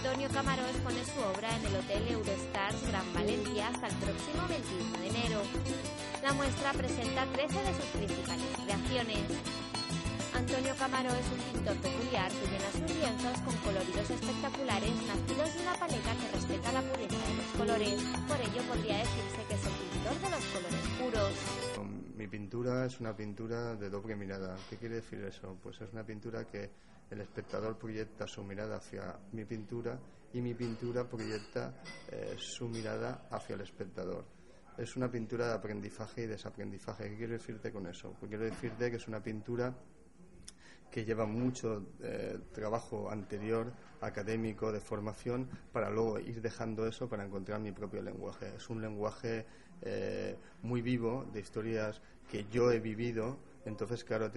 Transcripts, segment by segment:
Antonio Camaró expone su obra en el Hotel Eurostars Gran Valencia hasta el próximo 21 de enero. La muestra presenta 13 de sus principales creaciones. Antonio Camaró es un pintor peculiar que llena sus lienzos con coloridos espectaculares nacidos de una paleta que respeta la pureza de los colores. Por ello podría decirse que es el pintor de los colores puros. Mi pintura es una pintura de doble mirada. ¿Qué quiere decir eso? Pues es una pintura que el espectador proyecta su mirada hacia mi pintura y mi pintura proyecta su mirada hacia el espectador. Es una pintura de aprendizaje y desaprendizaje. ¿Qué quiero decirte con eso? Pues quiero decirte que es una pintura que lleva mucho trabajo anterior, académico, de formación, para luego ir dejando eso para encontrar mi propio lenguaje. Es un lenguaje muy vivo, de historias que yo he vivido. Entonces, claro,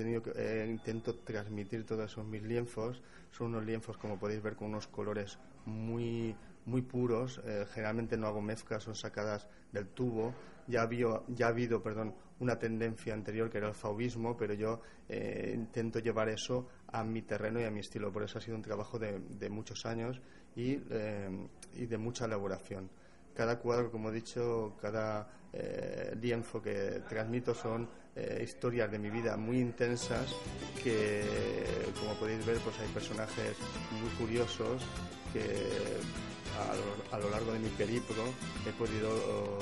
intento transmitir todos esos mis lienzos. Son unos lienzos, como podéis ver, con unos colores muy puros. Generalmente no hago mezclas, son sacadas del tubo. Ya ha habido una tendencia anterior que era el fauvismo, pero yo intento llevar eso a mi terreno y a mi estilo. Por eso ha sido un trabajo de muchos años y de mucha elaboración. Cada cuadro, como he dicho, cada lienzo que transmito son historias de mi vida muy intensas que, como podéis ver, pues hay personajes muy curiosos que a lo largo de mi periplo he podido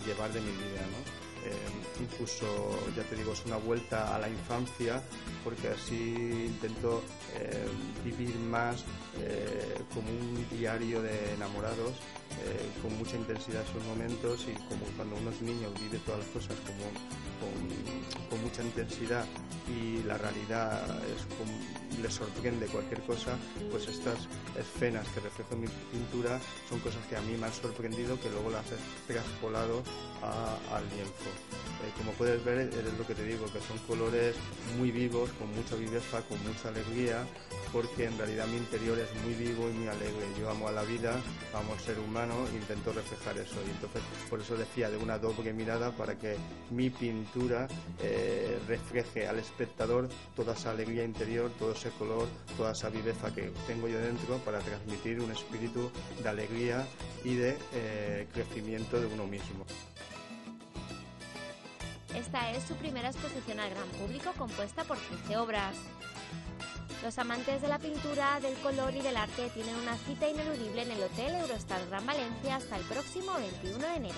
llevar de mi vida, ¿no? Incluso, ya te digo, es una vuelta a la infancia, porque así intento vivir más como un diario de enamorados, con mucha intensidad esos momentos, y como cuando uno es niño vive todas las cosas con mucha intensidad y la realidad le sorprende cualquier cosa, pues estas escenas que reflejo en mi pintura son cosas que a mí me han sorprendido, que luego las he traspolado al lienzo. Como puedes ver, es lo que te digo, que son colores muy vivos, con mucha viveza, con mucha alegría, porque en realidad mi interior es muy vivo y muy alegre. Yo amo a la vida, amo al ser humano e intento reflejar eso. Y entonces, por eso decía, de una doble mirada, para que mi pintura refleje al espectador toda esa alegría interior, todo ese color, toda esa viveza que tengo yo dentro, para transmitir un espíritu de alegría y de crecimiento de uno mismo. Esta es su primera exposición al gran público, compuesta por 13 obras. Los amantes de la pintura, del color y del arte tienen una cita ineludible en el Hotel Eurostars Gran Valencia hasta el próximo 21 de enero.